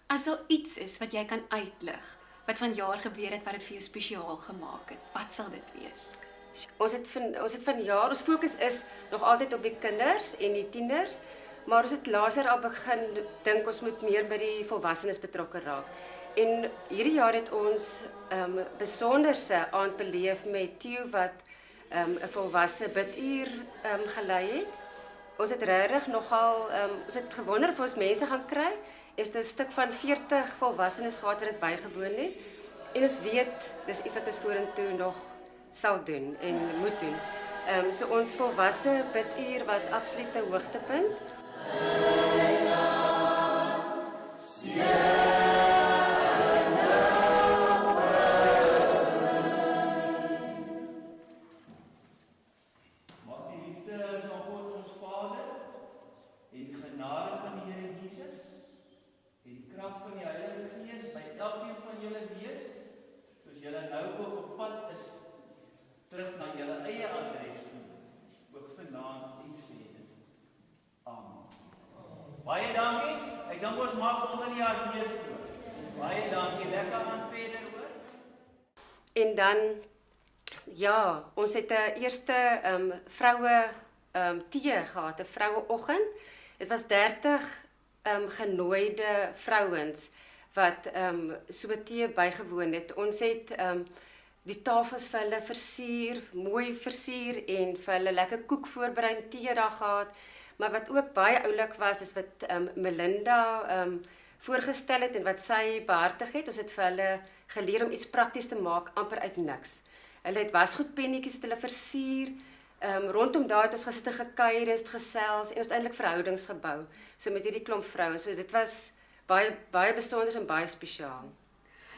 As daar iets is wat jy kan uitlig, wat vanjaar gebeur het wat dit vir jou spesiaal gemaak het, wat sal dit wees? Ons het vanjaar, ons fokus is nog altyd op die kinders en die tieners, maar ons het laas al begin dink ons moet meer by die volwassenes betrokke raak. En hierdie jaar het ons besonderse aand beleef met Theo wat 'n volwasse biduur gelei het. Ons het regtig nogal ons het gewonder of ons mense gaan kry. Is 'n stuk van 40 volwassenes gehad wat dit bygewoon het. En ons weet dis iets wat ons vorentoe nog sal doen en moet doen. So ons volwasse biduur was absoluut 'n hoogtepunt. Mag die liefde van God ons Vader en die genade van die Here Jesus en die krag van die Heilige Gees by elkeen van julle wees, soos julle nou ook op pad is, terug na julle eie adres toe, ook vanaand en verder. Amen. Baie dankie. Ek dink ons maak volgende jaar weer so. Baie dankie. Lekker aan verder hoor. En dan ja, ons het 'n eerste vroue tee gehad, 'n vroueoggend. Dit was 30 genooide vrouens wat so 'n tee bygewoon het. Ons het die tafels vir hulle versier, mooi versier en vir hulle lekker koek voorberei en tee daar gehad. Maar wat ook baie oulik was, is wat Melinda voorgestel het en wat sy behartig het. Ons het vir hulle geleer om iets prakties te maak amper uit niks. Hulle het wasgoedpennetjies het hulle versier. Rondom daar het ons gesit en gekuier, ons het gesels en ons het eintlik verhoudings gebou. So met hierdie klomp vroue. So dit was baie besonder en baie spesiaal.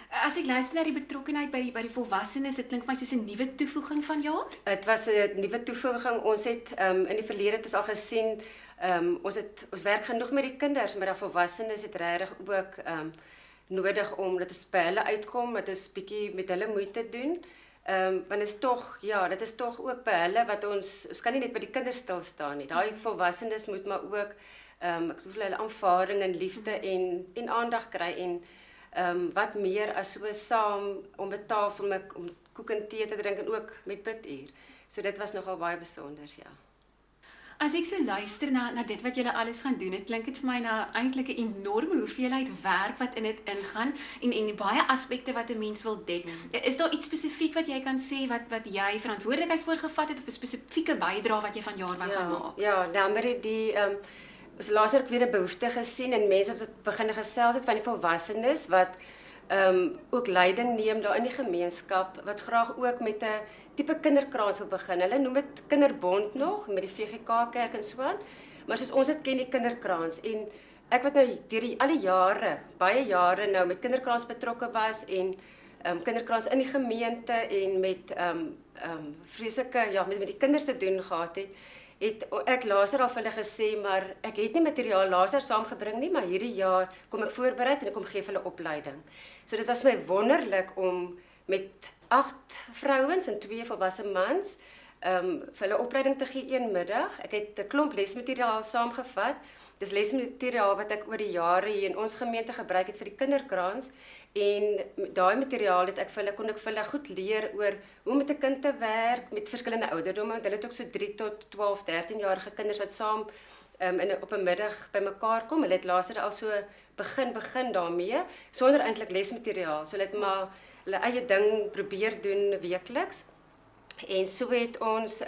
As ek luister na die betrokkenheid by die volwassenes, dit klink vir my soos 'n nuwe toevoeging vanjaar. Dit was 'n nuwe toevoeging. Ons het in die verlede het ons al gesien, ons werk genoeg met die kinders, maar die volwassenes het regtig ook nodig om dat ons by hulle uitkom, dat ons bietjie met hulle moeite doen. Want is tog, ja, dit is tog ook by hulle wat ons kan nie net by die kinders stil staan nie. Daai volwassenes moet maar ook ek voel hulle aanvaarding en liefde en aandag kry en wat meer as so saam om 'n tafel om koek en tee te drink en ook met biduur. So dit was nogal baie besonder, ja. As ek so luister na dit wat julle alles gaan doen, dit klink dit vir my na eintlik 'n enorme hoeveelheid werk wat in dit ingaan en baie aspekte wat 'n mens wil dek. Is daar iets spesifiek wat jy kan sê wat jy verantwoordelikheid voorgevat het of 'n spesifieke bydrae wat jy vanjaar wou gaan maak? Ja, dan het ons laas ook weer 'n behoefte gesien en mense het begin gesels het van die volwassenes wat ook leiding neem daar in die gemeenskap wat graag ook met 'n tipe kinderkraans wil begin. Hulle noem dit kinderbond nog met die VGK kerk en so aan. Maar soos ons dit ken die kinderkraans en ek wat nou deur al die jare, baie jare nou met kinderkraans betrokke was en kinderkraans in die gemeente en met vreeslike met die kinders te doen gehad het ek later al vir hulle gesê, maar ek het nie materiaal later saamgebring nie, maar hierdie jaar kom ek voorberei en ek kom gee vir hulle opleiding. So dit was my wonderlik om met 8 vrouens en 2 volwasse mans vir hulle opleiding te gee een middag. Ek het 'n klomp lesmateriaal saamgevat. Dis lesmateriaal wat ek oor die jare hier in ons gemeente gebruik het vir die kinderkraans en daai materiaal het kon ek vir hulle goed leer oor hoe met 'n kind te werk met verskillende ouderdomme. Want hulle het ook so 3 tot 12, 13-jarige kinders wat saam op 'n middag bymekaar kom. Hulle het later al so begin daarmee sonder eintlik lesmateriaal. So hulle het maar hulle eie ding probeer doen weekliks. En so het ons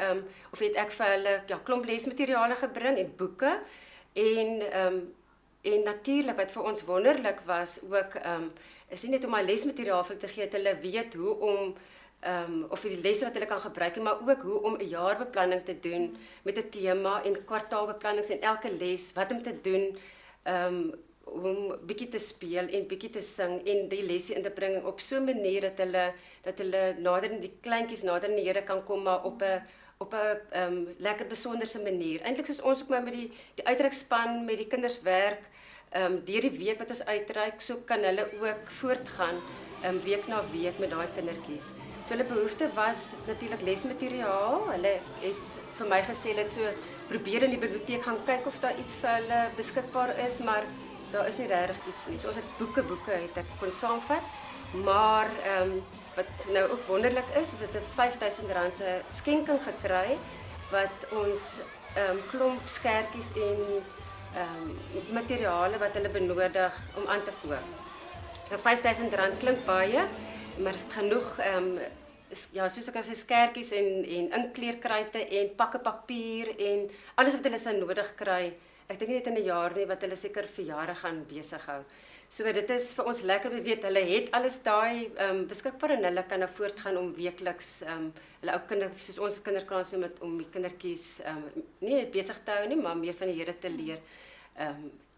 of het ek vir hulle klomp lesmateriale gebring en boeke en natuurlik wat vir ons wonderlik was ook is nie net om my lesmateriaal vir te gee dat hulle weet hoe om of die lesse wat hulle kan gebruik, maar ook hoe om 'n jaarbeplanning te doen met 'n tema en kwartaalbeplannings en elke les wat om te doen om bietjie te speel en bietjie te sing en die lesse in te bring op so 'n manier dat hulle nader in die kleintjies nader in die Here kan kom maar op 'n lekker besonderse manier. Eintlik soos ons ook maar met die uitreikspan met die kinders werk deur die week wat ons uitreik, so kan hulle ook voortgaan week na week met daai kindertjies. So hulle behoefte was natuurlik lesmateriaal. Hulle het vir my gesê hulle het so probeer in die biblioteek gaan kyk of daar iets vir hulle beskikbaar is, maar daar is nie regtig iets nie. So ons het boeke het ek kon saamvat, maar wat nou ook wonderlik is, ons het 'n R5000 se skenking gekry wat ons klomp skertjies en materiale wat hulle benodig om aan te koop. So R5000 klink baie, maar is dit genoeg ja, soos ek sê skertjies en inkleerkruite en pakke papier en alles wat hulle sou nodig kry. Ek dink nie net in 'n jaar nie, wat hulle seker vir jare gaan besig hou. So dit is vir ons lekker, we weet hulle het alles daai beskikbaar en hulle kan nou voortgaan om weekliks hulle ou kinders soos ons kinderkrans om die kindertjies nie net besig te hou nie, maar meer van die Here te leer.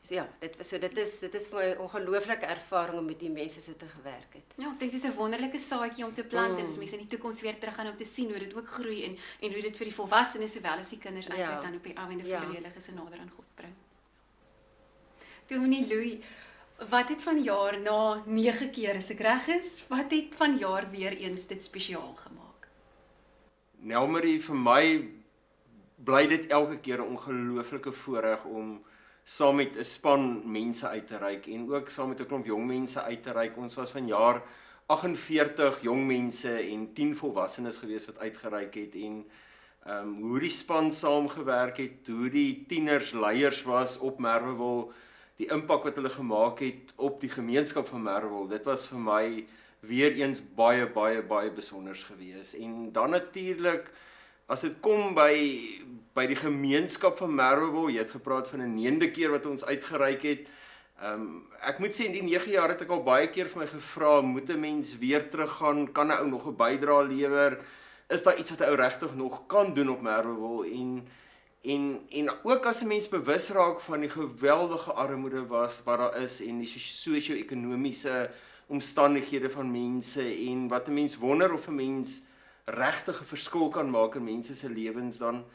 So ja, dit is vir my 'n ongelooflike ervaring om met die mense so te gewerk het. Ja, ek dink dit is 'n wonderlike saadjie om te plant en as mense in die toekoms weer terug gaan om te sien hoe dit ook groei en hoe dit vir die volwassenes sowel as die kinders eintlik dan op die einde vir die heilige se nader aan God bring. Dominee Louis, wat het van jaar na 9 keer as ek reg is, wat het van jaar weer eens dit spesiaal gemaak? Nelmarie, vir my bly dit elke keer 'n ongelooflike voorreg om saam met 'n span mense uit te reik en ook saam met 'n klomp jong mense uit te reik. Ons was vanjaar 48 jong mense en 10 volwassenes gewees wat uitgereik het en hoe die span saamgewerk het, hoe die tieners leiers was op Merwewil, die impak wat hulle gemaak het op die gemeenskap van Merwewil, dit was vir my weer eens baie besonders gewees. En dan natuurlik, as dit kom by die gemeenskap van Merwewil, jy het gepraat van 'n 9de keer wat ons uitgereik het. Ek moet sê in die 9 jaar het ek al baie keer vir my gevra, moet 'n mens weer teruggaan, kan 'n ou nog 'n bydrae lewer? Is daar iets wat 'n ou regtig nog kan doen op Merwewil? En ook as 'n mens bewus raak van die geweldige armoede wat daar is en die sosio-ekonomiese omstandighede van mense en wat 'n mens wonder of 'n mens regtig 'n verskil kan maak in mense se lewens, dan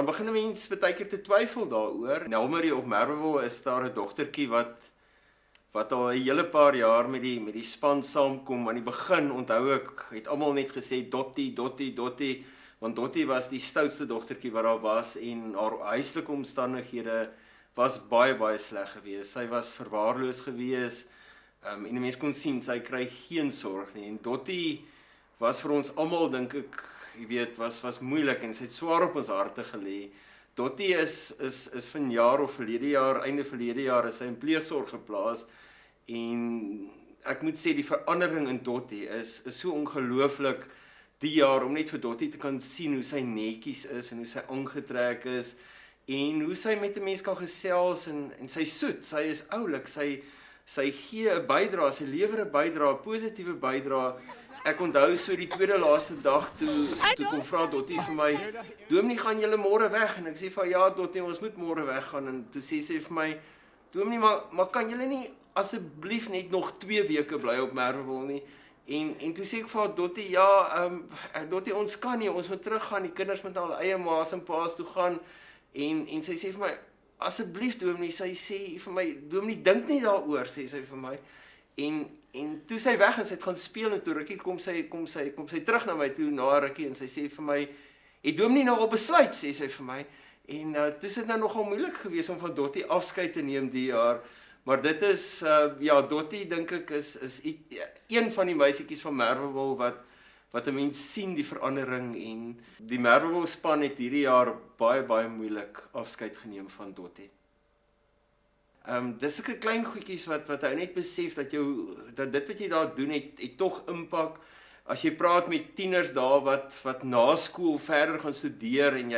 begin 'n mens baie keer te twyfel daaroor. Nelmarie op Merwewil is daar 'n dogtertjie wat al 'n hele paar jaar met die span saamkom. Aan die begin onthou ek, het almal net gesê Dottie, want Dottie was die stoutste dogtertjie wat daar was en haar huislike omstandighede was baie sleg geweest. Sy was verwaarloos geweest en 'n mens kon sien sy kry geen sorg nie. En Dottie was vir ons almal, dink ek, jy weet, was moeilik en sy het swaar op ons harte gelê. Dottie is vanjaar of einde verlede jaar is sy in pleegsorg geplaas en ek moet sê die verandering in Dottie is so ongelooflik die jaar om net vir Dottie te kan sien hoe sy netjies is en hoe sy aangetrek is en hoe sy met 'n mens kan gesels en sy soet, sy is oulik, sy gee 'n bydrae, sy lewer 'n bydrae, 'n positiewe bydrae. Ek onthou so die tweede laaste dag toe kom vra Dottie vir my, Dominee, gaan julle môre weg? En ek sê vir ja Dottie, ons moet môre weggaan. En toe sê sy vir my, Dominee, maar kan julle nie asseblief net nog 2 weke bly op Merwewil nie? En toe sê ek vir Dottie, ja, Dottie, ons kan nie, ons moet teruggaan, die kinders moet na hulle eie ma's en pa's toe gaan. En sy sê vir my, asseblief Dominee, sy sê vir my, Dominee, dink nie daaroor, sê sy vir my. En toe sy weg en sy het gaan speel en toe rukkie kom sy terug na my toe na rukkie en sy sê vir my, het Dominee nou al besluit, sê sy vir my. En toe is dit nou nogal moeilik geweest om van Dottie afskeid te neem die jaar. Maar dit is ja, Dottie dink ek is een van die meisietjies van Merwewil wat 'n mens sien die verandering en die Merwewil span het hierdie jaar baie moeilik afskeid geneem van Dottie. Dis sulke klein goedjies wat ou net besef dat dit wat jy daar doen het tog impak. As jy praat met tieners daar wat na skool verder gaan studeer en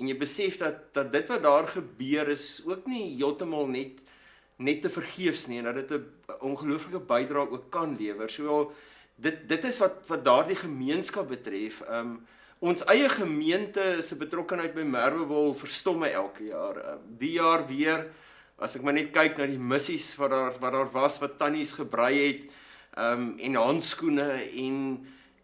jy besef dat dit wat daar gebeur is ook nie heeltemal net te vergeefs nie en dat dit 'n ongelooflike bydrae ook kan lewer. So dit is wat daardie gemeenskap betref. Ons eie gemeente se betrokkenheid by Merwewil verstom my elke jaar. Die jaar weer, as ek maar net kyk na die missies wat daar was, wat tannies gebrei het, en handskoene,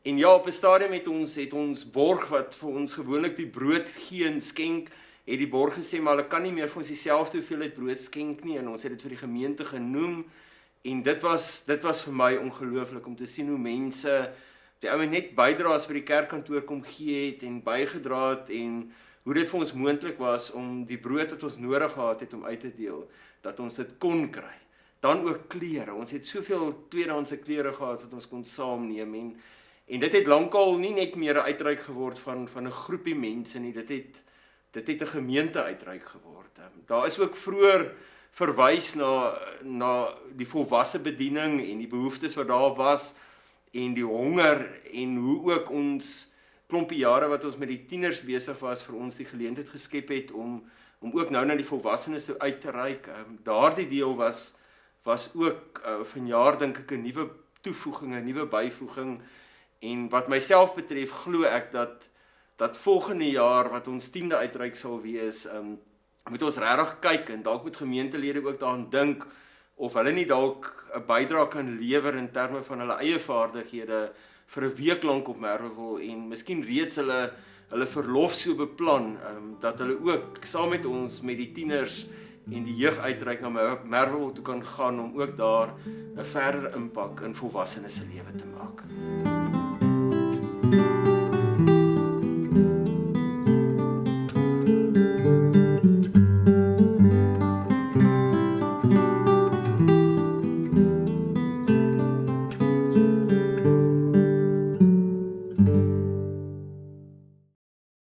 en ja, op 'n stadium het ons borg wat vir ons gewoonlik die brood gee en skenk, het die borg gesê, maar hulle kan nie meer vir ons dieselfde hoeveelheid brood skenk nie, en ons het dit vir die gemeente genoem, en dit was vir my ongelooflik om te sien hoe mense, die ouens net bydraes by die kerkkantoor kom gee het, en bygedra het, en hoe dit vir ons moontlik was om die brood wat ons nodig gehad het om uit te deel, dat ons dit kon kry. Dan ook klere. Ons het soveel tweedehandse klere gehad wat ons kon saamneem en dit het lankal nie net meer 'n uitreik geword van 'n groepie mense nie, dit het 'n gemeente uitreik geword. Daar is ook vroeër verwys na die volwasse bediening en die behoeftes wat daar was en die honger en hoe ook ons klompie jare wat ons met die tieners besig was vir ons die geleentheid geskep het om ook nou na die volwassenes uit te reik. Daardie deel was ook vanjaar dink ek 'n nuwe toevoeging, 'n nuwe byvoeging en wat myself betref glo ek dat volgende jaar wat ons 10de uitreik sal wees, moet ons regtig kyk en dalk moet gemeentelede ook daaraan dink of hulle nie dalk 'n bydrae kan lewer in terme van hulle eie vaardighede vir 'n week lank op Merwewil en miskien reeds hulle verlof so beplan dat hulle ook saam met ons met die tieners en die jeug uitreik na Merwewil toe kan gaan om ook daar 'n verder impak in volwassenes se lewe te maak.